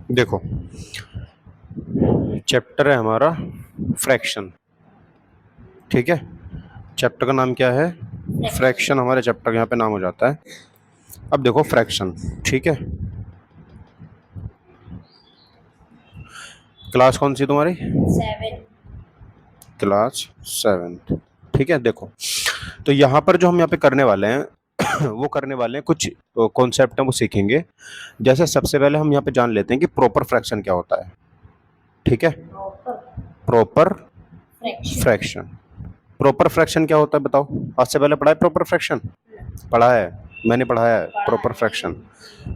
देखो, चैप्टर है हमारा फ्रैक्शन। ठीक है, चैप्टर का नाम क्या है? फ्रैक्शन हमारे चैप्टर का यहाँ पे नाम हो जाता है। अब देखो फ्रैक्शन, ठीक है। क्लास कौन सी तुम्हारी? 7। क्लास 7। ठीक है, देखो तो यहाँ पर जो हम यहाँ पे करने वाले हैं वो करने वाले हैं कुछ कॉन्सेप्ट हैं, वो सीखेंगे। जैसे सबसे पहले हम यहाँ पे जान लेते हैं कि प्रॉपर फ्रैक्शन क्या होता है। ठीक है, प्रॉपर फ्रैक्शन। प्रॉपर फ्रैक्शन क्या होता है बताओ? आज से पहले पढ़ा है प्रॉपर फ्रैक्शन? पढ़ा है, मैंने पढ़ाया है प्रॉपर फ्रैक्शन।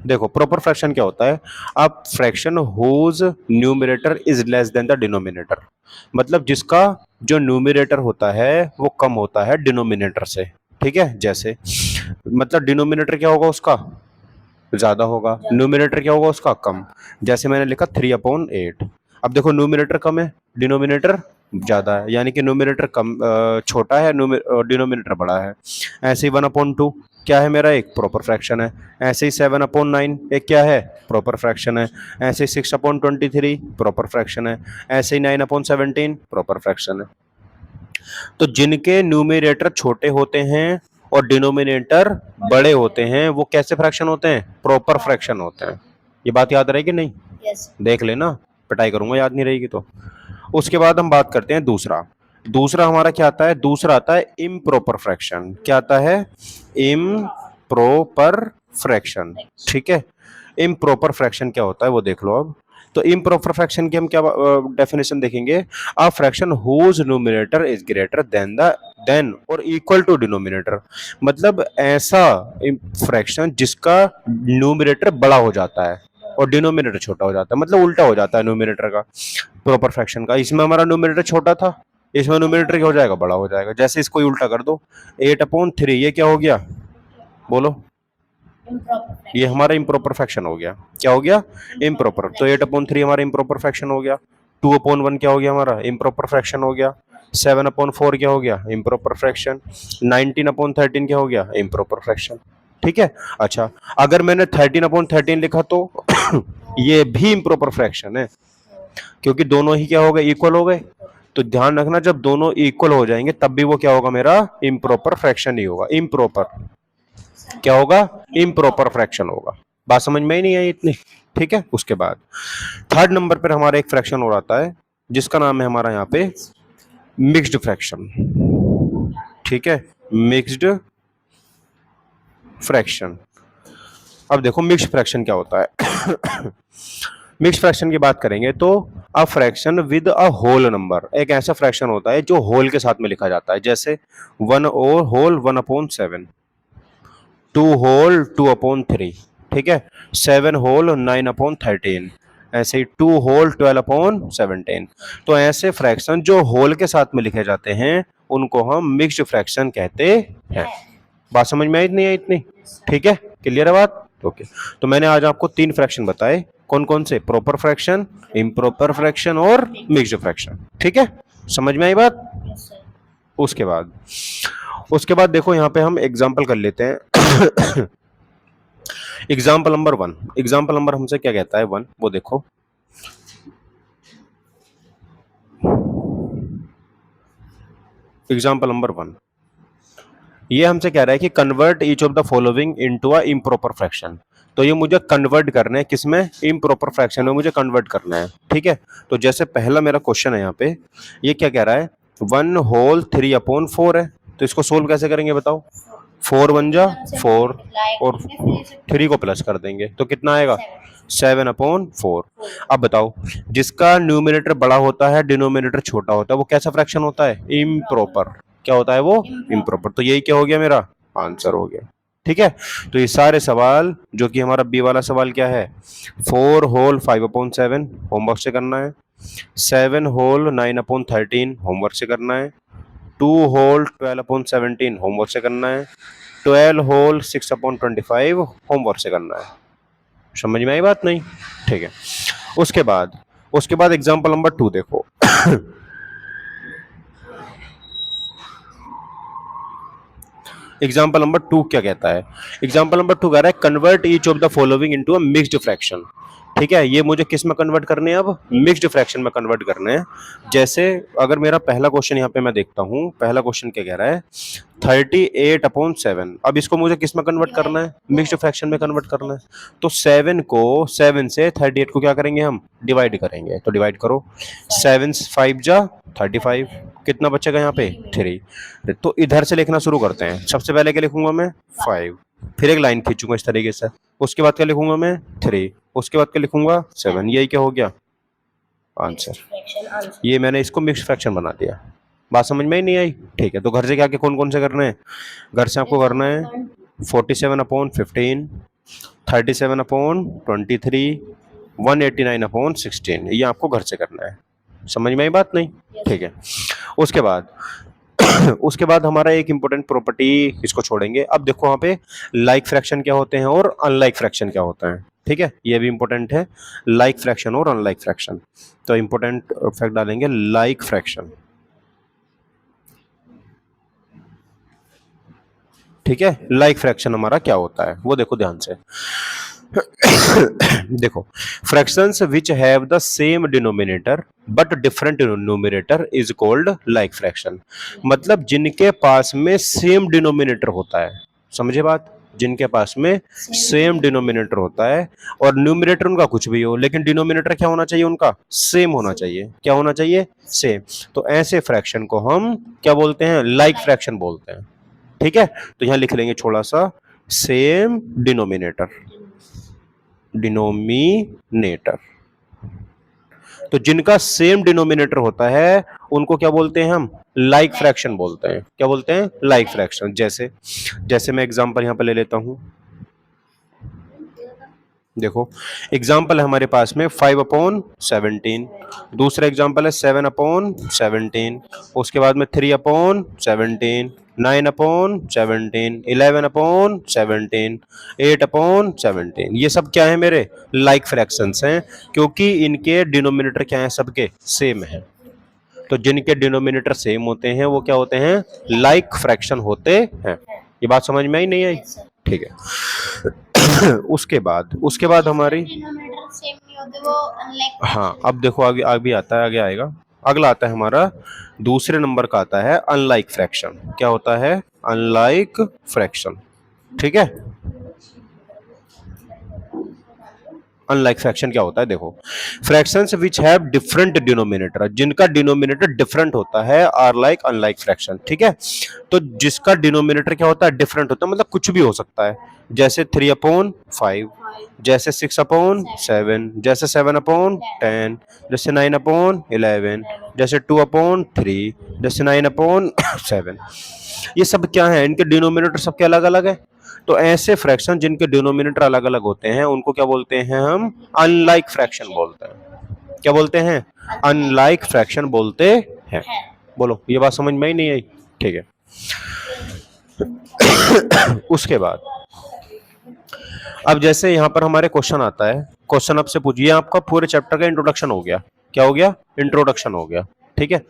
देखो प्रॉपर फ्रैक्शन क्या होता है? आप fraction whose numerator is less than the denominator, मतलब जिसका जो न्यूमरेटर होता है वो कम होता है डिनोमिनेटर से। ठीक है, जैसे मतलब डिनोमिनेटर क्या होगा उसका? ज्यादा होगा, न्यूमरेटर क्या होगा उसका? कम। जैसे मैंने लिखा 3/8। अब देखो न्यूमरेटर कम है, डिनोमिनेटर ज्यादा है, यानी कि न्यूमरेटर कम छोटा है, डिनोमिनेटर बड़ा है। ऐसे ही 1/2 क्या है मेरा? एक प्रॉपर फ्रैक्शन है। ऐसे ही 7/9 एक क्या है? प्रॉपर फ्रैक्शन है। ऐसे ही 6/23 प्रॉपर फ्रैक्शन है। ऐसे ही 9/17 प्रॉपर फ्रैक्शन है। तो जिनके न्यूमरेटर छोटे होते हैं और डिनोमिनेटर बड़े होते हैं वो कैसे फ्रैक्शन होते हैं? प्रॉपर फ्रैक्शन होते हैं। ये बात याद रहेगी नहीं? यस। देख लेना, पिटाई करूंगा याद नहीं रहेगी तो। उसके बाद हम बात करते हैं दूसरा। दूसरा हमारा क्या आता है? दूसरा आता है इम्प्रॉपर फ्रैक्शन। क्या आता है? Improper fraction. ठीक है, इम्प्रॉपर फ्रैक्शन क्या होता है वो देख लो अब। तो इम्प्रॉपर फ्रैक्शन की हम क्या डेफिनेशन देखेंगे? A fraction whose numerator is greater than और इक्वल टू डिनोमिनेटर, मतलब ऐसा फ्रैक्शन जिसका न्यूमरेटर बड़ा हो जाता है और डिनोमिनेटर छोटा हो जाता है, मतलब उल्टा हो जाता है न्यूमरेटर का। प्रॉपर फ्रैक्शन का इसमें हमारा न्यूमरेटर छोटा था, इसमें न्यूमरेटर क्या हो जाएगा? बड़ा हो जाएगा। जैसे इसको उल्टा कर दो, 8/3 ये क्या हो गया? बोलो, ये हमारा इम्प्रॉपर फ्रैक्शन हो गया। क्या हो गया? इम्प्रॉपर। तो 8/3 हमारा इम्प्रॉपर फ्रैक्शन हो गया। 2/1 क्या हो गया? हमारा इम्प्रॉपर फ्रैक्शन हो गया। 7/4 क्या हो गया? Improper fraction. 19/13 क्या हो गया? Improper fraction. ठीक है, अच्छा अगर मैंने 13/13 लिखा तो ये भी इम्प्रॉपर फ्रैक्शन है, क्योंकि दोनों ही क्या हो गए? इक्वल हो गए। तो ध्यान रखना, जब दोनों इक्वल हो जाएंगे तब भी वो क्या होगा? मेरा इम्प्रॉपर फ्रैक्शन ही होगा। इम्प्रॉपर क्या होगा? इम्प्रॉपर फ्रैक्शन होगा। बात समझ में ही नहीं आई इतनी? ठीक है, उसके बाद थर्ड नंबर पर हमारा एक फ्रैक्शन और आता है जिसका नाम है हमारा यहाँ पे मिक्स्ड फ्रैक्शन। ठीक है, मिक्स्ड फ्रैक्शन। अब देखो मिक्स्ड फ्रैक्शन क्या होता है। मिक्स फ्रैक्शन की बात करेंगे तो a fraction with a whole number, एक ऐसा फ्रैक्शन होता है जो होल के साथ में लिखा जाता है। जैसे 1 और होल 1/7, 2 होल 2/3, ठीक है, 7 होल 9/13, ऐसे ही 2 होल 12/17। तो ऐसे फ्रैक्शन जो होल के साथ में लिखे जाते हैं उनको हम मिक्स्ड फ्रैक्शन कहते हैं। बात समझ में आई नहीं आई इतनी? ठीक है, क्लियर है बात? ओके। तो मैंने आज आपको 3 फ्रैक्शन बताए, कौन कौन से? प्रॉपर फ्रैक्शन, इम्प्रॉपर फ्रैक्शन और मिक्स्ड फ्रैक्शन। ठीक है, समझ में आई बात? उसके बाद देखो यहाँ पे हम एग्जाम्पल कर लेते हैं। एग्जाम्पल नंबर 1, एग्जाम्पल नंबर हमसे क्या कहता है? 1, वो देखो। एग्जाम्पल नंबर 1 ये हमसे कह रहा है कि convert each of the following into a improper fraction. तो ये मुझे कन्वर्ट करना है, किसमें? इम्प्रॉपर फ्रैक्शन में मुझे कन्वर्ट करना है। ठीक है, तो जैसे पहला मेरा क्वेश्चन है यहाँ पे, ये क्या कह रहा है? 1 होल 3/4 है, तो इसको सोल्व कैसे करेंगे बताओ? 4 1 जा 4 और 3 को प्लस कर देंगे तो कितना आएगा? 7/4। अब बताओ, जिसका न्यूमिनेटर बड़ा होता है डिनोमिनेटर छोटा होता है वो कैसा फ्रैक्शन होता है? इम्प्रॉपर। क्या होता है वो? इम्प्रॉपर। तो यही क्या हो गया? मेरा आंसर हो गया। ठीक है, तो ये सारे सवाल जो कि हमारा बी वाला सवाल क्या है? 4 होल 5/7 होमवर्क से करना है। 7 होल 9/13 होमवर्क से करना है। 2 होल 12/17 होमवर्क से करना है। 12 होल 6/25 होमवर्क से करना है। समझ में आई बात नहीं? ठीक है, उसके बाद एग्जाम्पल नंबर 2 देखो। एग्जाम्पल नंबर 2 क्या कहता है? एग्जाम्पल नंबर 2 कह रहा है convert each of the following into a mixed fraction. ठीक है, ये मुझे किस में कन्वर्ट करने हैं, अब मिक्स्ड फ्रैक्शन में कन्वर्ट करने हैं। जैसे अगर मेरा पहला क्वेश्चन यहाँ पे मैं देखता हूँ, पहला क्वेश्चन क्या कह रहा है, 38/7। अब इसको मुझे किस में कन्वर्ट करना है, मिक्स्ड फ्रैक्शन में कन्वर्ट करना है। तो 7 से 38 को क्या करेंगे, हम डिवाइड करेंगे। तो डिवाइड करो, 7 5 जा 35, कितना बचेगा यहाँ पे 3। तो इधर से लिखना शुरू करते हैं। सबसे पहले क्या लिखूंगा मैं, 5, फिर एक लाइन खींचूंगा इस तरीके से, उसके बाद क्या लिखूंगा मैं, 3, उसके बाद क्या लिखूंगा, 7। यही क्या हो गया, आंसर। ये मैंने इसको मिक्स फ्रैक्शन बना दिया। बात समझ में ही नहीं आई? ठीक है, तो घर से क्या कौन कौन से करने हैं, घर से आपको करना है 47/15, 37/23, 189/16। ये आपको घर से करना है। समझ में आई बात? नहीं? ठीक है। उसके बाद उसके बाद हमारा एक इंपॉर्टेंट प्रॉपर्टी, इसको छोड़ेंगे। अब देखो वहां पे लाइक फ्रैक्शन क्या होते हैं और अनलाइक फ्रैक्शन क्या होता है। ठीक है, ये भी इंपॉर्टेंट है, लाइक फ्रैक्शन और अनलाइक फ्रैक्शन। तो इंपॉर्टेंट फैक्ट डालेंगे, लाइक फ्रैक्शन। ठीक है, लाइक फ्रैक्शन हमारा क्या होता है वो देखो ध्यान से। देखो, fractions which have the same denominator but different numerator is called like fraction. मतलब जिनके पास में सेम डिनोमिनेटर होता है, समझे बात, जिनके पास में सेम डिनोमिनेटर होता है और न्यूमरेटर उनका कुछ भी हो, लेकिन डिनोमिनेटर क्या होना चाहिए, उनका सेम होना चाहिए। क्या होना चाहिए, सेम। तो ऐसे फ्रैक्शन को हम क्या बोलते हैं, लाइक फ्रैक्शन बोलते हैं। ठीक है, तो यहां लिख लेंगे छोटा सा, सेम डिनोमिनेटर, डिनोमिनेटर। तो जिनका सेम डिनोमिनेटर होता है उनको क्या बोलते हैं हम, लाइक फ्रैक्शन बोलते हैं। क्या बोलते हैं, लाइक फ्रैक्शन। जैसे जैसे मैं एग्जांपल यहां पे ले लेता हूं, देखो एग्जाम्पल है हमारे पास में 5/17, दूसरा एग्जाम्पल है 7/17, उसके बाद में 3/17, 9/17, 11/17, 8/17। ये सब क्या है, मेरे लाइक फ्रैक्शंस हैं, क्योंकि इनके डिनोमिनेटर क्या है, सबके सेम है। तो जिनके डिनोमिनेटर सेम होते हैं वो क्या होते हैं, लाइक फ्रैक्शन होते हैं। ये बात समझ में आई नहीं आई? ठीक है। उसके बाद हमारी, सेम नहीं होते वो अनलाइक। हाँ अब देखो आगे आगे आता है, आगे आएगा। अगला आता है हमारा दूसरे नंबर का आता है अनलाइक फ्रैक्शन। क्या होता है, अनलाइक फ्रैक्शन। ठीक है, अनलाइक फ्रैक्शन क्या होता है, देखो fractions which have different denominator, जिनका डिनोमिनेटर डिफरेंट होता है, आर लाइक अनलाइक फ्रैक्शन। ठीक है, तो जिसका डिनोमिनेटर क्या होता है, डिफरेंट होता है, मतलब कुछ भी हो सकता है। जैसे 3/5, जैसे 6/7, जैसे 7/10, जैसे 9/11, जैसे 2/3, जैसे 9/7। ये सब क्या है, इनके डिनोमिनेटर सबके अलग अलग है। तो ऐसे फ्रैक्शन जिनके डिनोमिनेटर अलग अलग होते हैं उनको क्या बोलते हैं, हम अनलाइक फ्रैक्शन बोलते हैं। क्या बोलते हैं, अनलाइक फ्रैक्शन बोलते हैं। बोलो, ये बात समझ में ही नहीं आई? ठीक है। उसके बाद अब जैसे यहां पर हमारे क्वेश्चन आता है, क्वेश्चन आपसे पूछिए, आपका पूरे चैप्टर का इंट्रोडक्शन हो गया। क्या हो गया, इंट्रोडक्शन हो गया। ठीक है,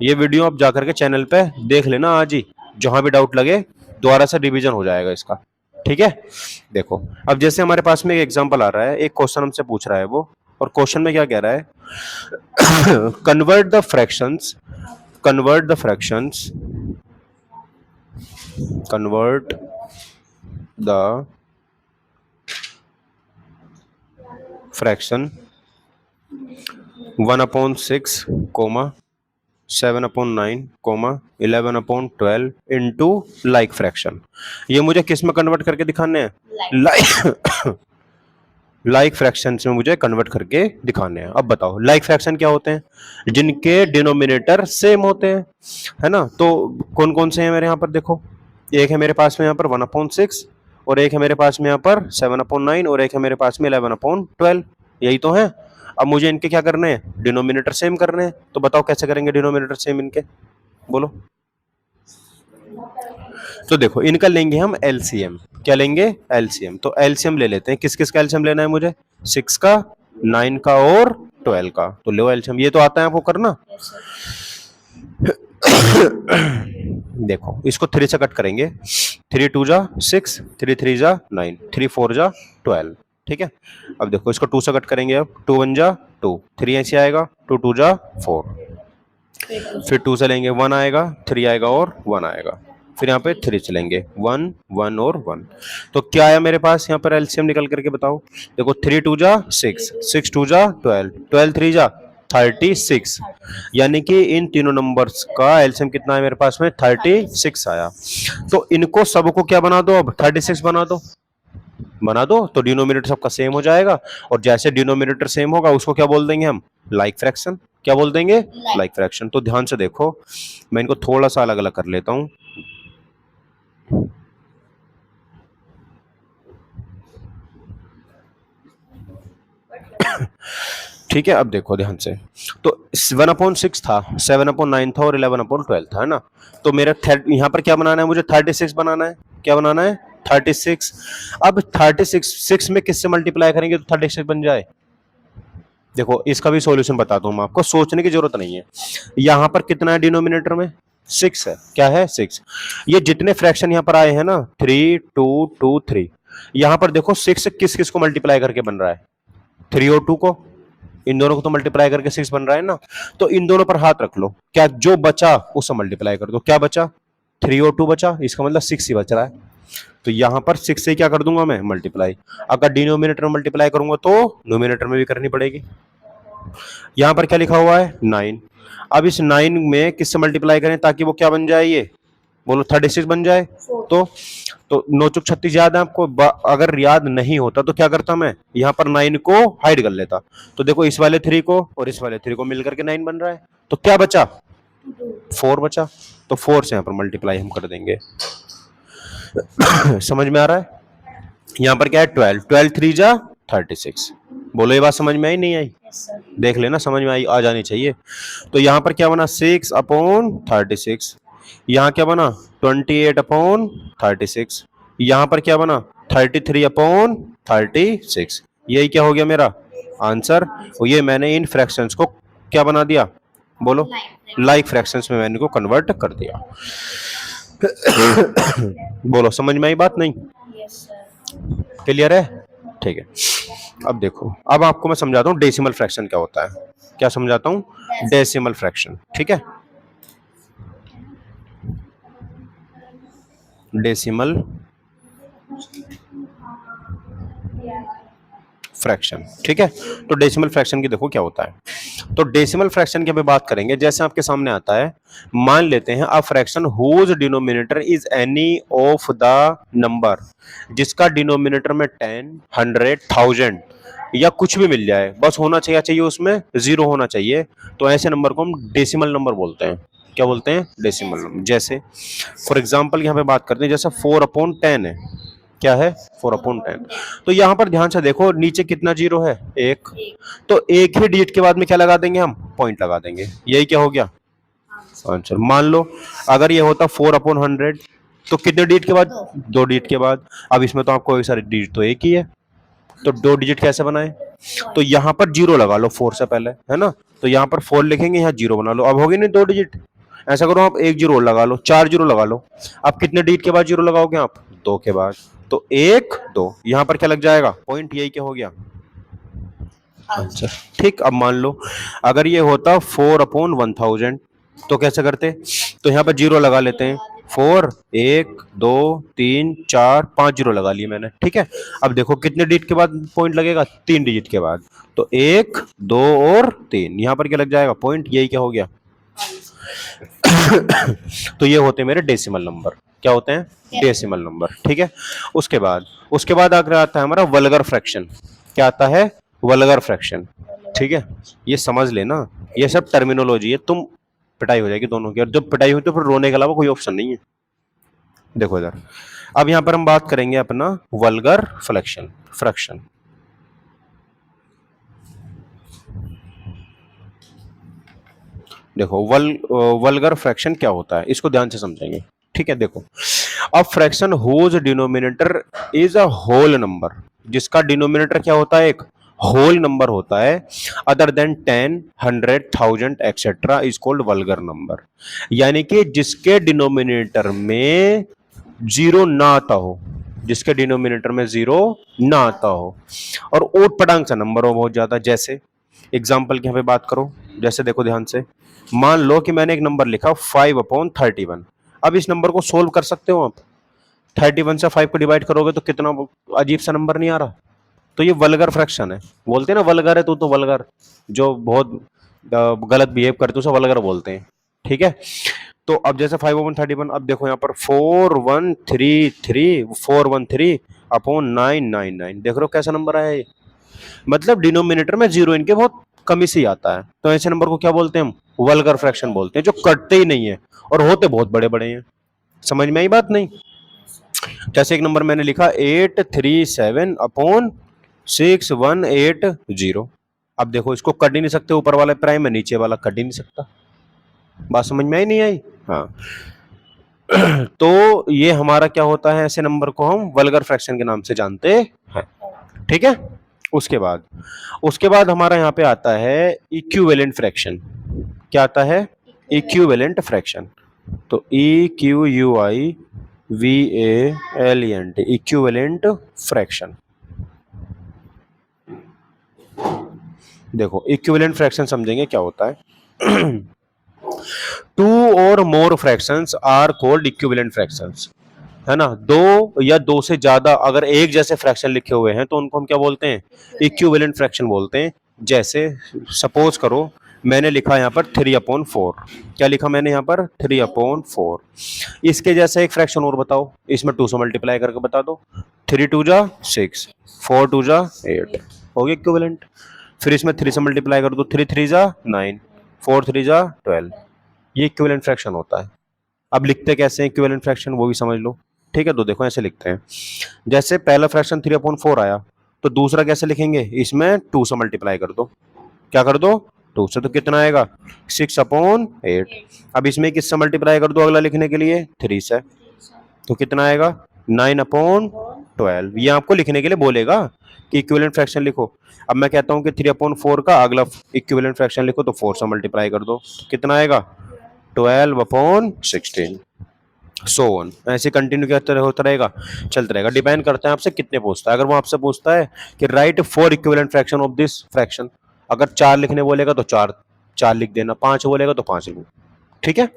ये वीडियो आप जाकर के चैनल पे देख लेना आज ही, जहां भी डाउट लगे दोबारा से रिवीजन हो जाएगा इसका। ठीक है, देखो अब जैसे हमारे पास में एक एग्जांपल आ रहा है, एक क्वेश्चन हमसे पूछ रहा है वो, और क्वेश्चन में क्या कह रहा है, convert the fractions, convert the fractions, convert the fraction 1/6, 7/9, 11/12 into like fraction. ये मुझे किस में कन्वर्ट करके दिखाने हैं, लाइक लाइक फ्रैक्शन में मुझे कन्वर्ट करके दिखाने हैं। अब बताओ लाइक फ्रैक्शन क्या होते हैं, जिनके डिनोमिनेटर सेम होते हैं, है ना। तो कौन कौन से हैं मेरे यहाँ पर, देखो एक है मेरे पास में यहाँ पर 1/6, और एक है मेरे पास में यहाँ पर 7/9, और एक है मेरे पास में 11/12। यही तो है। अब मुझे इनके क्या करने हैं, डिनोमिनेटर सेम करने हैं। तो बताओ कैसे करेंगे डिनोमिनेटर सेम इनके, बोलो। तो देखो इनका लेंगे हम एलसीएम। क्या लेंगे, एलसीएम। तो एलसीएम ले लेते हैं, किस किस का एलसीएम लेना है मुझे, 6 का, 9 का और 12 का। तो लो एलसीएम, ये तो आता है आपको करना। देखो इसको 3 से कट करेंगे, 3 2 जा 6, 3 3 जा 9, 3 4 जा 12। ठीक है। अब देखो इसको 2 से कट करेंगे, अब 2 1 जा 2, 3 ऐसे आएगा, 2 2 जा 4, फिर 2 से लेंगे 1 आएगा, 3 आएगा और 1 आएगा, फिर यहाँ पे 3 चलेंगे 1 1 और 1। तो क्या आया मेरे पास यहाँ पर एलसीएम निकल करके बताओ। देखो 3 2 जा 6, 6 2 जा 12, 12 3 जा 36, यानी कि इन तीनों नंबर्स का एलसीएम कितना है मेरे पास में 36 आया। तो इनको सबको क्या बना दो, अब 36 बना दो तो डिनोमिनेटर सबका सेम हो जाएगा, और जैसे डिनोमिनेटर सेम होगा उसको क्या बोल देंगे हम, लाइक फ्रैक्शन। क्या बोल देंगे, लाइक फ्रैक्शन। तो ध्यान से देखो, मैं इनको थोड़ा सा अलग अलग कर लेता हूं। ठीक है, अब देखो ध्यान से, तो 1/6 था, 7/9 था और 11/12 था, है ना। तो मेरा यहाँ पर क्या बनाना है, मुझे 36 बनाना है। क्या बनाना है, 36। अब 36 6 में किससे मल्टीप्लाई करेंगे तो 36 बन जाए। देखो इसका भी सॉल्यूशन बताता हूं मैं आपको, सोचने की जरूरत नहीं है। यहां पर कितना है डिनोमिनेटर में, 6 है। क्या है, 6। ये जितने फ्रैक्शन यहां पर आए हैं ना, 3 2 2 3, यहां पर देखो 6 किस किस को मल्टीप्लाई करके बन रहा है, 3 और 2 को। इन दोनों को तो मल्टीप्लाई करके 6 बन रहा है ना। तो इन दोनों पर हाथ रख लो, क्या जो बचा उससे मल्टीप्लाई कर दो। क्या बचा, 3 और 2 बचा, इसका मतलब 6 ही बच रहा है। तो यहां पर 6 से क्या कर दूंगा मैं, मल्टीप्लाई। अगर डिनोमिनेटर में मल्टीप्लाई करूंगा तो नोमिनेटर में भी करनी पड़ेगी। यहां पर क्या लिखा हुआ है, 9। अब इस 9 में किससे मल्टीप्लाई करें ताकि वो क्या बन जाए, ये बोलो 36 बन जाए। तो 9 चौक 36 याद है आपको। अगर याद नहीं होता तो क्या करता मैं, यहाँ पर 9 को हाइड कर लेता। तो देखो इस वाले 3 को और इस वाले 3 को मिलकर के 9 बन रहा है। तो क्या बचा, 4 बचा। तो 4 से यहाँ पर मल्टीप्लाई हम कर देंगे। समझ में आ रहा है। यहाँ पर क्या है, 12, 12 3 जा 36। बोलो ये बात समझ में आई नहीं आई, देख लेना, समझ में आई, आ जानी चाहिए। तो यहाँ पर क्या बना, 6/36। यहाँ क्या बना, 28/36। यहाँ पर क्या बना, 33/36। यही क्या हो गया मेरा आंसर। और ये मैंने इन फ्रैक्शंस को क्या बना दिया, बोलो, लाइक फ्रैक्शंस में मैंने को कन्वर्ट कर दिया। बोलो समझ में आई बात नहीं, क्लियर है, ठीक है। अब देखो, अब आपको मैं समझाता हूँ डेसिमल फ्रैक्शन क्या होता है। क्या समझाता हूँ, डेसिमल फ्रैक्शन, ठीक है। डेसिमल फ्रैक्शन, ठीक है। तो डेसिमल फ्रैक्शन की देखो क्या होता है। तो डेसिमल फ्रैक्शन की अभी बात करेंगे। जैसे आपके सामने आता है, मान लेते हैं a fraction whose denominator is any of the number, जिसका डिनोमिनेटर में 10 100 1000 या कुछ भी मिल जाए, बस होना चाहिए उसमें 0 होना चाहिए। तो ऐसे नंबर को हम डेसिमल नंबर बोलते हैं। क्या बोलते हैं, डेसिमल नंबर। जैसे फॉर एग्जाम्पल यहाँ पे बात करते हैं, जैसे 4/10 है। क्या है, 4/10। तो यहां पर ध्यान से देखो, नीचे कितना जीरो है, 1। तो एक ही डिजिट के बाद में क्या लगा देंगे हम, पॉइंट लगा देंगे। यही क्या हो गया आंसर। मान लो अगर ये होता 4/100, तो कितने डिजिट के बाद, 2 डिजिट के बाद। अब इसमें तो आपको सारे डिजिट तो एक ही है, तो 2 डिजिट कैसे बनाए, तो यहां पर 0 लगा लो 4 से पहले, है ना। तो यहां पर 4 लिखेंगे, यहाँ 0 बना लो। अब होगी नहीं 2 डिजिट। ऐसा करो आप 1 0 लगा लो, 4 0 लगा लो। अब कितने डिजिट के बाद 0 लगाओगे आप, 2 के बाद। तो 1 2, यहां पर क्या लग जाएगा, पॉइंट। यही क्या हो गया आंसर, ठीक। अब मान लो अगर ये होता 4/1000, तो कैसे करते, तो यहाँ पर 0 लगा लेते हैं। 4 1 2 3 4 5 0 लगा लिए मैंने, ठीक है। अब देखो कितने डिजिट के बाद पॉइंट लगेगा, 3 डिजिट के बाद। तो 1 2 और 3, यहाँ पर क्या लग जाएगा, पॉइंट। यही क्या हो गया। तो ये होते हैं मेरे डेसिमल नंबर। क्या होते हैं, डेसिमल नंबर, ठीक है। उसके बाद अगर आता है हमारा वल्गर फ्रैक्शन। क्या आता है, वल्गर फ्रैक्शन, ठीक है। ये समझ लेना, ये सब टर्मिनोलॉजी है, तुम पिटाई हो जाएगी दोनों की, और जब पिटाई हुई तो फिर रोने के अलावा कोई ऑप्शन नहीं है। देखो इधर, अब यहां पर हम बात करेंगे अपना वल्गर फ्रैक्शन। देखो वल्गर फ्रैक्शन क्या होता है, इसको ध्यान से समझेंगे, ठीक है। देखो, अब fraction whose denominator is a whole number, जिसका डिनोमिनेटर क्या होता है, एक होल नंबर होता है, other than 10 100 1000 etcetera is called vulgar number. यानी कि जिसके डिनोमिनेटर में 0 ना आता हो, जिसके डिनोमिनेटर में 0 ना आता हो और ऊट पटांग सा नंबर हो बहुत ज्यादा। जैसे एग्जाम्पल की यहाँ पे बात करो, जैसे देखो ध्यान से, मान लो कि मैंने एक नंबर लिखा 5/31। अब इस नंबर को सोल्व कर सकते हो आप। 31 से 5 को डिवाइड करोगे तो कितना अजीब सा नंबर नहीं आ रहा? तो ये वल्गर फ्रैक्शन है। बोलते हैं ना वल्गर है तो वल्गर, जो बहुत गलत बिहेव करते हैं उसे वल्गर बोलते हैं। ठीक है, तो अब जैसे 5/31, अब देखो यहाँ पर 4133 देख रहे हो कैसा नंबर आया ये? मतलब डिनोमिनेटर में 0 इनके बहुत कमी से ही आता है। तो ऐसे नंबर को क्या बोलते हैं हम? वल्गर फ्रैक्शन बोलते हैं, जो कटते ही नहीं है और होते बहुत बड़े बड़े हैं। समझ में आई बात नहीं? जैसे एक नंबर मैंने लिखा 837/6180। अब देखो इसको कट ही नहीं सकते, ऊपर वाला प्राइम है, नीचे वाला कट ही नहीं सकता। बात समझ में आई नहीं आई? हाँ। तो ये हमारा क्या होता है, ऐसे नंबर को हम वल्गर फ्रैक्शन के नाम से जानते हैं। ठीक है, उसके बाद हमारा यहाँ पे आता है इक्विवेलेंट फ्रैक्शन। क्या आता है? Equivalent fraction. तो EQUIVALENT, इक्विवेलेंट फ्रैक्शन। देखो इक्विवेलेंट फ्रैक्शन समझेंगे क्या होता है। Two or more fractions are called equivalent fractions, है ना? दो या दो से ज्यादा अगर एक जैसे फ्रैक्शन लिखे हुए हैं तो उनको हम क्या बोलते हैं? इक्विवेलेंट फ्रैक्शन बोलते हैं। जैसे सपोज करो मैंने लिखा यहाँ पर 3/4। क्या लिखा मैंने यहाँ पर? 3/4। इसके जैसा एक फ्रैक्शन और बताओ, इसमें 2 से मल्टीप्लाई करके बता दो। 3 2 जा 6, 4 2 जा 8, हो गया इक्विवेलेंट। फिर इसमें 3 से मल्टीप्लाई कर दो, 3 3 जा 9, 4 3 जा 12। ये इक्विवेलेंट फ्रैक्शन होता है। अब लिखते कैसे हैं इक्विवेलेंट फ्रैक्शन, वो भी समझ लो। ठीक है, तो देखो ऐसे लिखते हैं। जैसे पहला फ्रैक्शन 3/4 आया, तो दूसरा कैसे लिखेंगे? इसमें 2 से मल्टीप्लाई कर दो। क्या कर दो? 2 से, तो कितना आएगा? 6/8। अब इसमें किससे मल्टीप्लाई कर दो अगला लिखने के लिए? 3 से, तो कितना आएगा? 9/12। ये आपको लिखने के लिए बोलेगा कि इक्विवेलेंट फ्रैक्शन लिखो। अब मैं कहता हूं कि 3/4 का अगला इक्विवेलेंट फ्रैक्शन लिखो, तो 4 से मल्टीप्लाई कर दो, तो कितना आएगा? 12/16। सो ऑन, ऐसे कंटिन्यू करते होता रहेगा, चलता रहेगा। डिपेंड करता है आपसे कितने पूछता है। अगर वो आपसे पूछता है कि right 4 equivalent fraction of this fraction, अगर 4 लिखने बोलेगा तो 4 4 लिख देना, 5 बोलेगा तो 5 लिखो। ठीक है,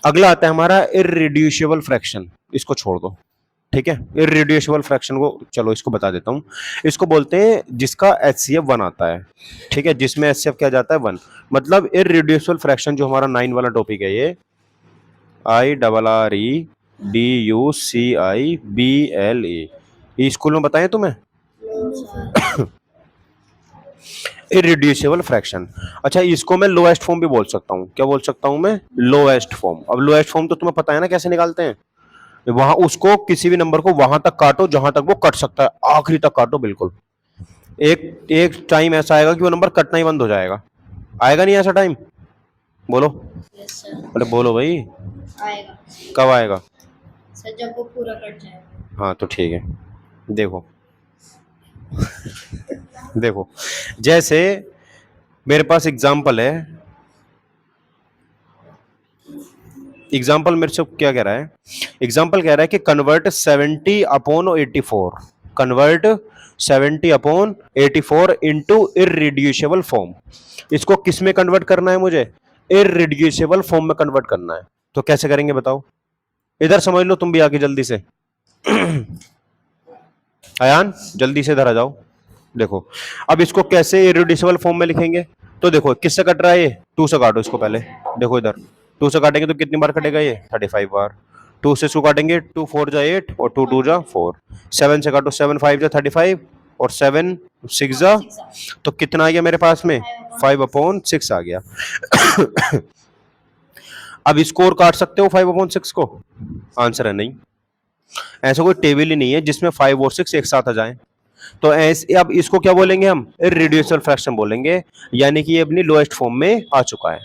अगला आता है हमारा इररिड्यूसिबल फ्रैक्शन। इसको छोड़ दो। ठीक है, इररिड्यूसिबल फ्रैक्शन को चलो इसको बता देता हूँ। इसको बोलते हैं जिसका HCF 1 आता है। ठीक है, जिसमें HCF क्या जाता है? 1। मतलब इररिड्यूसिबल फ्रैक्शन जो हमारा 9 वाला टॉपिक है, ये IRREDUCIBLE, ये स्कूल में बताएं तुम्हें? Irreducible fraction. अच्छा, इसको मैं लोएस्ट फॉर्म भी बोल सकता हूँ। क्या बोल सकता हूँ मैं? Lowest form. अब लोएस्ट फॉर्म तो तुम्हें पता है ना कैसे निकालते हैं? वहां उसको किसी भी नंबर को वहां तक काटो जहां तक वो कट सकता है, आखिरी तक काटो बिल्कुल। एक टाइम ऐसा आएगा कि वो नंबर कटना ही बंद हो जाएगा। आएगा नहीं ऐसा टाइम? बोलो। यस सर, अरे बोलो भाई, आएगा कब आएगा? सर, जब वो पूरा कट जाएगा। हाँ तो ठीक है, देखो देखो जैसे मेरे पास एग्जाम्पल है। एग्जाम्पल मेरे से क्या कह रहा है? एग्जाम्पल कह रहा है कि convert 70/84, convert 70/84 into irreducible form. इसको किस में कन्वर्ट करना है मुझे? इररिड्यूसिबल फॉर्म में कन्वर्ट करना है। तो कैसे करेंगे बताओ? इधर समझ लो तुम भी आके जल्दी से। अयान जल्दी से इधर आ जाओ। देखो अब इसको कैसे इररिड्यूसिबल फॉर्म में लिखेंगे? तो देखो किससे कट रहा है ये? 2 से काटो इसको पहले। देखो इधर 2 से काटेंगे तो कितनी बार कटेगा ये? 35 बार। 2 से इसको काटेंगे, 2 4 जा 8 और 2 2 जा 4। 7 से काटो, 7 5 जा 35 और 7 6 जा, तो कितना आ गया मेरे पास में? 5/6 आ गया। अब इसको और काट सकते हो 5/6 को? आंसर है नहीं। ऐसा कोई टेबल ही नहीं है जिसमें 5 और 6 एक साथ आ जाए। तो ऐसे अब इसको क्या बोलेंगे हम? इररिड्यूसिबल फ्रैक्शन बोलेंगे। यानी कि ये अपनी लोएस्ट फॉर्म में आ चुका है।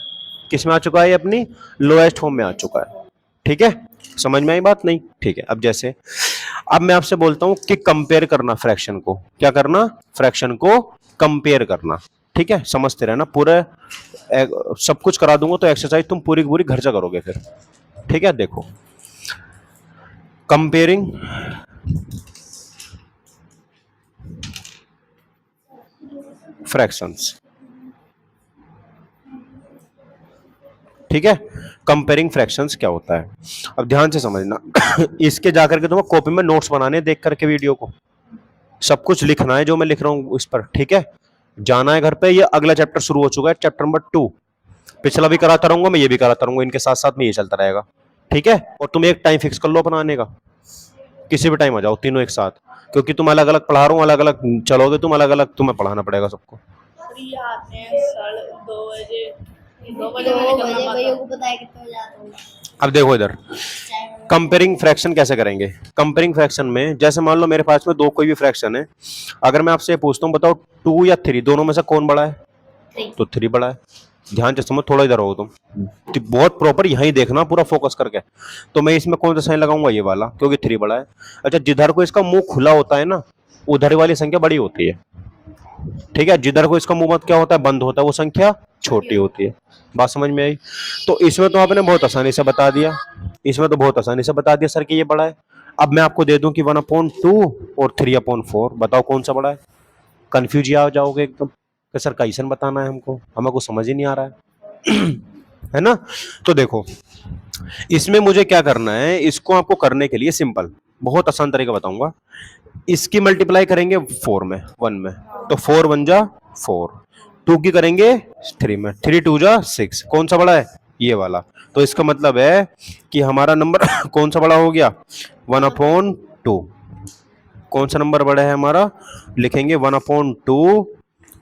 किस में आ चुका है? ये अपनी लोएस्ट फॉर्म में आ चुका है। ठीक है, समझ में आई बात नहीं? ठीक है, अब जैसे अब मैं आपसे बोलता हूं कि कंपेयर करना फ्रैक्शन को। क्या करना? फ्रैक्शन को कंपेयर करना। ठीक है, समझते रहना। पूरा सब कुछ करा दूंगा तो एक्सरसाइज तुम पूरी की पूरी घर से करोगे फिर। ठीक है, देखो कंपेयरिंग फ्रैक्शंस, ठीक है। कंपेयरिंग फ्रैक्शंस क्या होता है, अब ध्यान से समझना। इसके जाकर के तुम्हें कॉपी में नोट्स बनाने हैं, देख करके वीडियो को सब कुछ लिखना है जो मैं लिख रहा हूं इस पर, ठीक है। जाना है घर पे, ये अगला चैप्टर शुरू हो चुका है, चैप्टर नंबर 2। पिछला भी कराता रहूंगा मैं, ये भी कराता रहूंगा, इनके साथ साथ में ये चलता रहेगा, ठीक है। और तुम एक टाइम फिक्स कर लो अपना आने का, किसी भी टाइम आ जाओ तीनों एक साथ, क्योंकि तुम अलग अलग पढ़ा रहा हूँ, अलग अलग चलोगे तुम, अलग अलग तुम्हें पढ़ाना पड़ेगा सबको। फ्री आते हैं 2:30 2 बजे 2 मैंने बजे करना भैया पड़ता को पता है कितने बजे आता हूँ। अब देखो इधर, चाय कंपेयरिंग फ्रैक्शन कैसे करेंगे। कंपेयरिंग फ्रैक्शन में जैसे मान लो मेरे पास में दो कोई भी फ्रैक्शन है, अगर मैं आपसे पूछता हूँ बताओ 2 या 3 दोनों में से कौन बड़ा है, 3 तो 3 बड़ा है। ध्यान से समझ, थोड़ा इधर हो तुम, तो बहुत प्रॉपर यहीं देखना पूरा फोकस करके। तो मैं इसमें कौन सा साइन लगाऊंगा, ये वाला, क्योंकि 3 बड़ा है। अच्छा, जिधर को इसका मुंह खुला होता है ना, उधर वाली संख्या बड़ी होती है, ठीक है। जिधर को इसका मुंह मत क्या होता है, बंद होता है, वो संख्या छोटी होती है। बात समझ में आई। तो इसमें तो आपने बहुत आसानी से बता दिया, इसमें तो बहुत आसानी से बता दिया सर कि ये बड़ा है। अब मैं आपको दे दूं कि 1/2 और 3/4, बताओ कौन सा बड़ा है। कंफ्यूज आ जाओगे एकदम कि सर कैसे बताना है हमको, हमें कुछ समझ ही नहीं आ रहा है। है ना। तो देखो, इसमें मुझे क्या करना है, इसको आपको करने के लिए सिंपल बहुत आसान तरीका बताऊंगा। इसकी मल्टीप्लाई करेंगे 4 में, 1 में, तो 4 1 जा 4, 2 की करेंगे 3 में, 3 2 जा 6, कौन सा बड़ा है, ये वाला। तो इसका मतलब है कि हमारा नंबर कौन सा बड़ा हो गया, 1/2। कौन सा नंबर बड़ा है हमारा, लिखेंगे 1/2,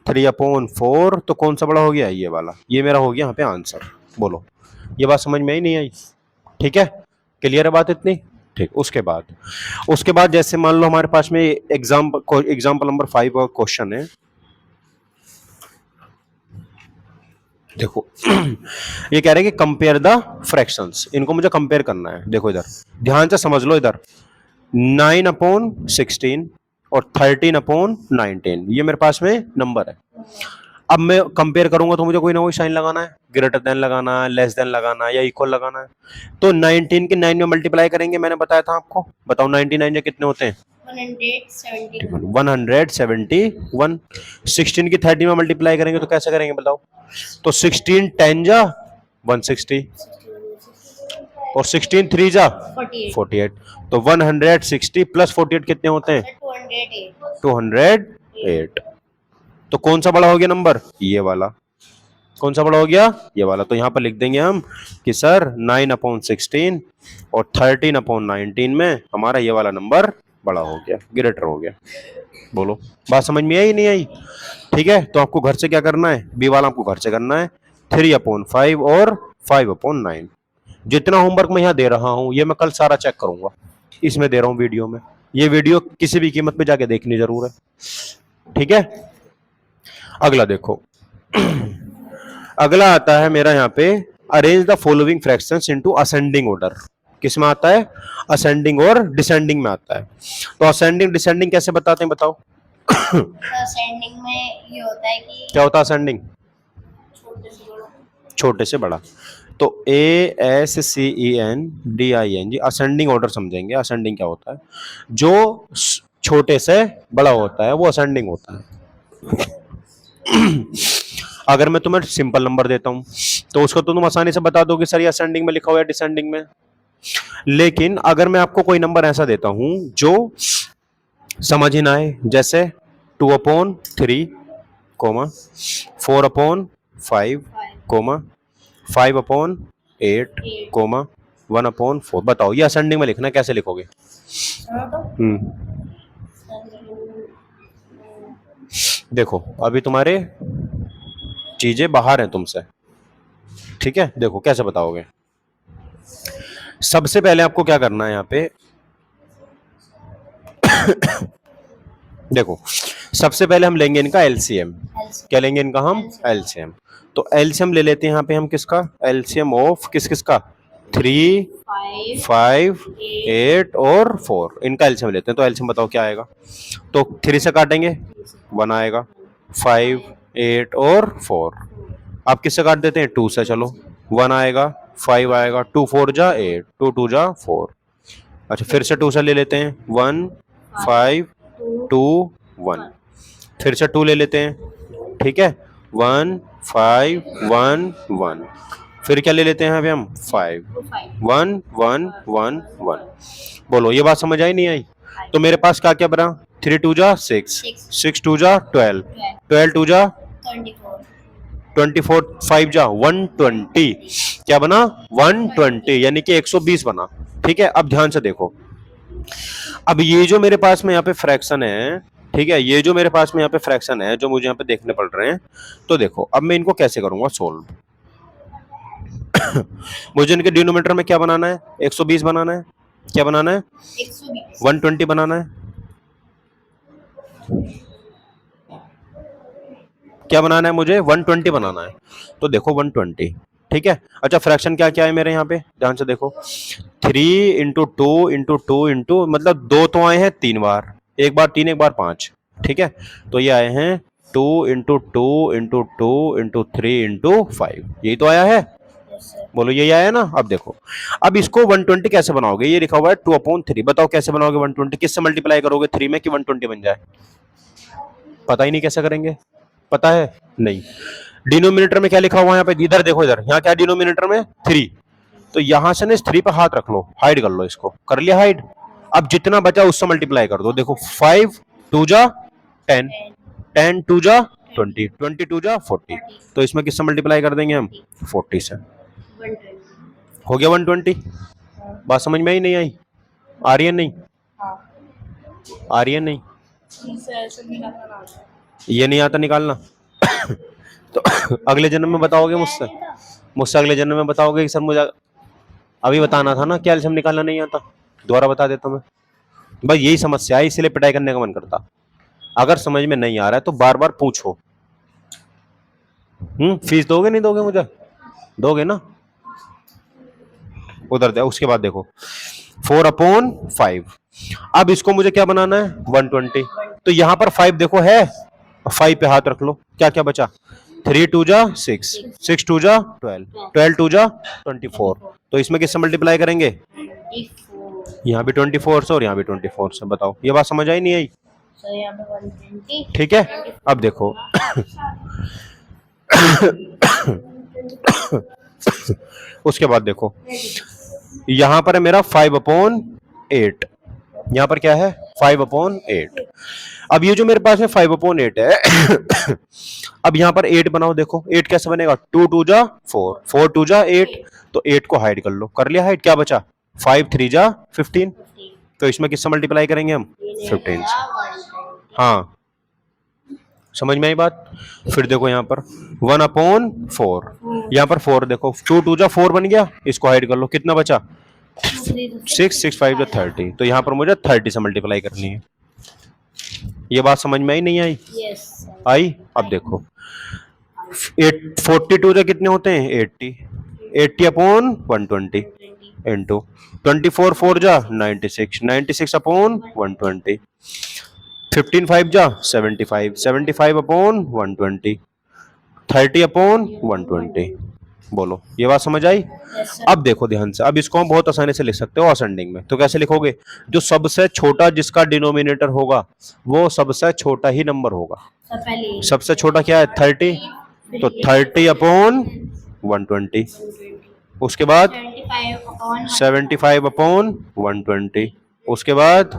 3/4, तो कौन सा बड़ा हो गया, ये वाला। ये मेरा हो गया यहाँ पे आंसर। बोलो, ये बात समझ में ही नहीं आई, ठीक है। क्लियर है बात इतनी, ठीक। उसके बाद जैसे मान लो हमारे पास में एग्जाम्पल नंबर 5 और क्वेश्चन है। देखो, ये कह रहे हैं कि कंपेयर द फ्रैक्शंस, इनको मुझे कंपेयर करना है। देखो इधर ध्यान से समझ लो, इधर 9/16 और 13/19, ये मेरे पास में नंबर है। अब मैं कंपेयर करूंगा तो मुझे कोई ना कोई साइन लगाना है, ग्रेटर देन लगाना है, लेस देन लगाना है, या इक्वल लगाना है। तो 19 के 9 में मल्टीप्लाई करेंगे, मैंने बताया था आपको, बताओ 99 के कितने होते हैं, 171 171। 16 की 30 में मल्टीप्लाई करेंगे तो कैसे करेंगे बताओ, तो 16 10 जा 160 और 16 3 जा 48 48, तो 160 प्लस 48 कितने होते हैं, 208 208। तो कौन सा बड़ा हो गया नंबर, ये वाला। कौन सा बड़ा हो गया, ये वाला। तो यहां पर लिख देंगे हम कि सर 9/16 और 13/19 में हमारा ये वाला नंबर बड़ा हो गया, ग्रेटर हो गया। बोलो, बात समझ में आई नहीं आई, ठीक है। तो आपको घर से क्या करना है, बी वाला आपको घर से करना है, 3/5 और 5/9। जितना होमवर्क मैं यहाँ दे रहा हूँ ये मैं कल सारा चेक करूंगा, इसमें दे रहा हूँ वीडियो में। ये वीडियो किसी भी कीमत पे जाके देखनी जरूर है, ठीक है। अगला देखो, अगला आता है मेरा यहाँ पे, arrange the following fractions into ascending order. किस में आता है, असेंडिंग और डिसेंडिंग में आता है। तो असेंडिंग डिसेंडिंग कैसे बताते हैं बताओ। असेंडिंग में ये होता है कि क्या होता है असेंडिंग, छोटे से बड़ा छोटे से बड़ा। तो ASCENDING असेंडिंग ऑर्डर समझेंगे। असेंडिंग क्या होता है, जो छोटे से बड़ा होता है वो असेंडिंग होता है। अगर मैं तुम्हें सिंपल नंबर देता हूं तो उसको तो तुम आसानी से बता दोगे सर ये असेंडिंग में लिखा हुआ है डिसेंडिंग में। लेकिन अगर मैं आपको कोई नंबर ऐसा देता हूं जो समझ ही ना आए, जैसे 2/3, 4/5, 5/8, 1/4, बताओ ये असेंडिंग में लिखना है, कैसे लिखोगे। देखो अभी तुम्हारे चीजें बाहर हैं तुमसे, ठीक है। देखो कैसे बताओगे, सबसे पहले आपको क्या करना है यहाँ पे। देखो सबसे पहले हम लेंगे इनका एलसीएम। क्या लेंगे इनका हम, एलसीएम। तो एलसीएम ले लेते हैं यहाँ पे हम, किसका एलसीएम ऑफ किसका 3 5 8 और 4, इनका एलसीएम लेते हैं। तो एलसीएम बताओ क्या आएगा, तो 3 से काटेंगे 1 आएगा, 5 8 और 4। आप किससे काट देते हैं, 2 से, चलो 1 आएगा, 5 आएगा, 2 4 जा 8, 2 2 जा 4, अच्छा फिर से 2 से ले लेते हैं 1 5 2 1 फिर से 2 ले लेते हैं ठीक है 1 5 1 1 फिर क्या ले लेते हैं अभी हम 5 1 1 1 1 बोलो ये बात समझ आई नहीं आई तो मेरे पास क्या क्या बना 3 2 जा 6 6 2 जा 12 12 2 जा 24 5 जा 120 क्या बना 120 यानी कि 120 बना ठीक है अब ध्यान से देखो अब ये जो मेरे पास में यहाँ पे फ्रैक्शन है ठीक है ये जो मेरे पास में यहाँ पे फ्रैक्शन है जो मुझे यहाँ पे देखने पड़ रहे हैं तो देखो अब मैं इनको कैसे करूंगा सोल्व मुझे इनके डिनोमिनेटर में क्या बनाना है 120 बनाना है क्या बनाना है 120 बनाना है क्या बनाना है मुझे 120 बनाना है तो देखो 120 ठीक है अच्छा फ्रैक्शन क्या क्या है मेरे यहाँ पे ध्यान से देखो 3 इंटू 2 इंटू 2 इंटू मतलब 2 तो आए हैं 3 बार एक बार 3 एक बार 5 ठीक है तो ये आए हैं 2 इंटू 2 इंटू 2 इंटू 3 इंटू 5 यही तो आया है बोलो यही आया ना अब देखो अब इसको 120 कैसे बनाओगे ये लिखा हुआ है 2/3 बताओ कैसे बनाओगे 120 किससे मल्टीप्लाई करोगे 3 में कि 120 बन जाए पता ही नहीं कैसे करेंगे पता है नहीं डिनोमिनेटर में क्या लिखा हुआ है यहाँ पे इधर देखो इधर यहाँ क्या डिनोमिनेटर में 3 तो यहां से ना इस 3 पे हाथ रख लो हाइड कर लो इसको कर लिया हाइड अब जितना बचा उससे मल्टीप्लाई कर दो देखो 5 2 जा 10 10 2 जा 20 20 2 जा 40 तो इसमें किससे मल्टीप्लाई कर देंगे हम 40 से हो गया 120 बात समझ में ही नहीं आई आ रही है नहीं आ रही है नहीं ये नहीं आता निकालना तो अगले जन्म में बताओगे मुझसे मुझसे अगले जन्म में बताओगे कि सर मुझे अभी बताना था ना क्या एल्शियम निकालना नहीं आता दोबारा बता देता मैं बस यही समस्या है इसलिए पिटाई करने का मन करता अगर समझ में नहीं आ रहा है तो बार बार पूछो फीस दोगे नहीं दोगे मुझे दोगे ना उधर दे उसके बाद देखो 4/5 अब इसको मुझे क्या बनाना है 120 तो यहां पर 5 देखो है 5 पे हाथ रख लो क्या क्या बचा 3 2 जा 6 6 2 जा 12 12 2 जा 24 तो इसमें किससे मल्टीप्लाई करेंगे यहाँ भी 24 से और यहाँ भी 24 से बताओ ये बात समझ आई नहीं आई ठीक है अब देखो उसके बाद देखो यहां पर है मेरा 5/8 यहां पर क्या है 5/8 अब ये जो मेरे पास है 5/8 है अब यहां पर 8 बनाओ देखो 8 कैसे बनेगा 2 2 जा 4 4 2 जा 8 तो 8 को हाइड कर लो कर लिया हाइड क्या बचा 5 3 जा 15 तो इसमें किससे मल्टीप्लाई करेंगे हम 15 से हाँ समझ में आई बात फिर देखो यहाँ पर 1/4 यहाँ पर 4 देखो 2 2 जा 4 बन गया इसको हाइड कर लो कितना बचा 6 6 5 जा 30 तो यहाँ पर मुझे 30 से मल्टीप्लाई करनी है ये बात समझ में आई नहीं आई आई अब देखो 42 से कितने होते हैं 80/120 इंटू 24 4 जा 96 96/120 15 5 जा 75 75/120 30/120 बोलो ये बात समझ आई अब देखो ध्यान से अब इसको हम बहुत आसानी से लिख सकते हो असेंडिंग में तो कैसे लिखोगे जो सबसे छोटा जिसका डिनोमिनेटर होगा वो सबसे छोटा ही नंबर होगा सबसे छोटा क्या है 30 तो 30/120 उसके बाद 75/120 उसके बाद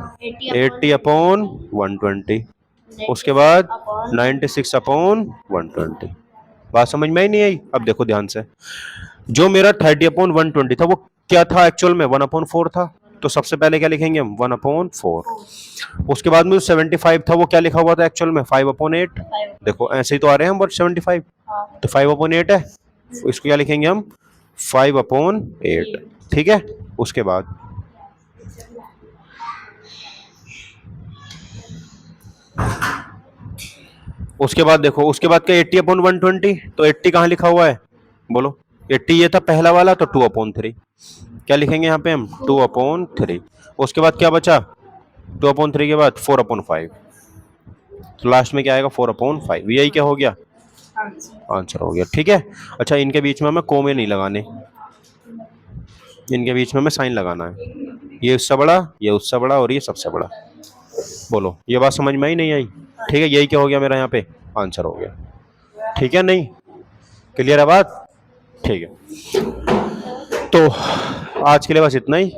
80/120 उसके बाद 96/120 बात समझ में ही नहीं आई अब देखो ध्यान से जो मेरा 30/120 था वो क्या था एक्चुअल में 1/4 था तो सबसे पहले क्या लिखेंगे हम 1/4 उसके बाद में 75 था वो क्या लिखा हुआ था एक्चुअल में 5/8 देखो ऐसे ही तो आ रहे हैं हम 75 तो 5/8 है इसको क्या लिखेंगे हम 5/8 ठीक है उसके बाद देखो उसके बाद क्या 80/120 तो 80 कहाँ लिखा हुआ है बोलो 80 ये था पहला वाला तो 2/3 क्या लिखेंगे यहाँ पे हम 2/3 उसके बाद क्या बचा 2/3 के बाद 4/5 तो लास्ट में क्या आएगा 4/5 यही क्या हो गया आंसर हो गया ठीक है अच्छा इनके बीच में हमें कोमे नहीं लगाने इनके बीच में हमें साइन लगाना है ये उससे बड़ा, ये उससे बड़ा और ये सबसे बड़ा। बोलो ये बात समझ में आई नहीं आई? ठीक है, यही क्या हो गया मेरा यहाँ पे आंसर हो गया। ठीक है, नहीं क्लियर है बात? ठीक है, तो आज के लिए बस इतना ही।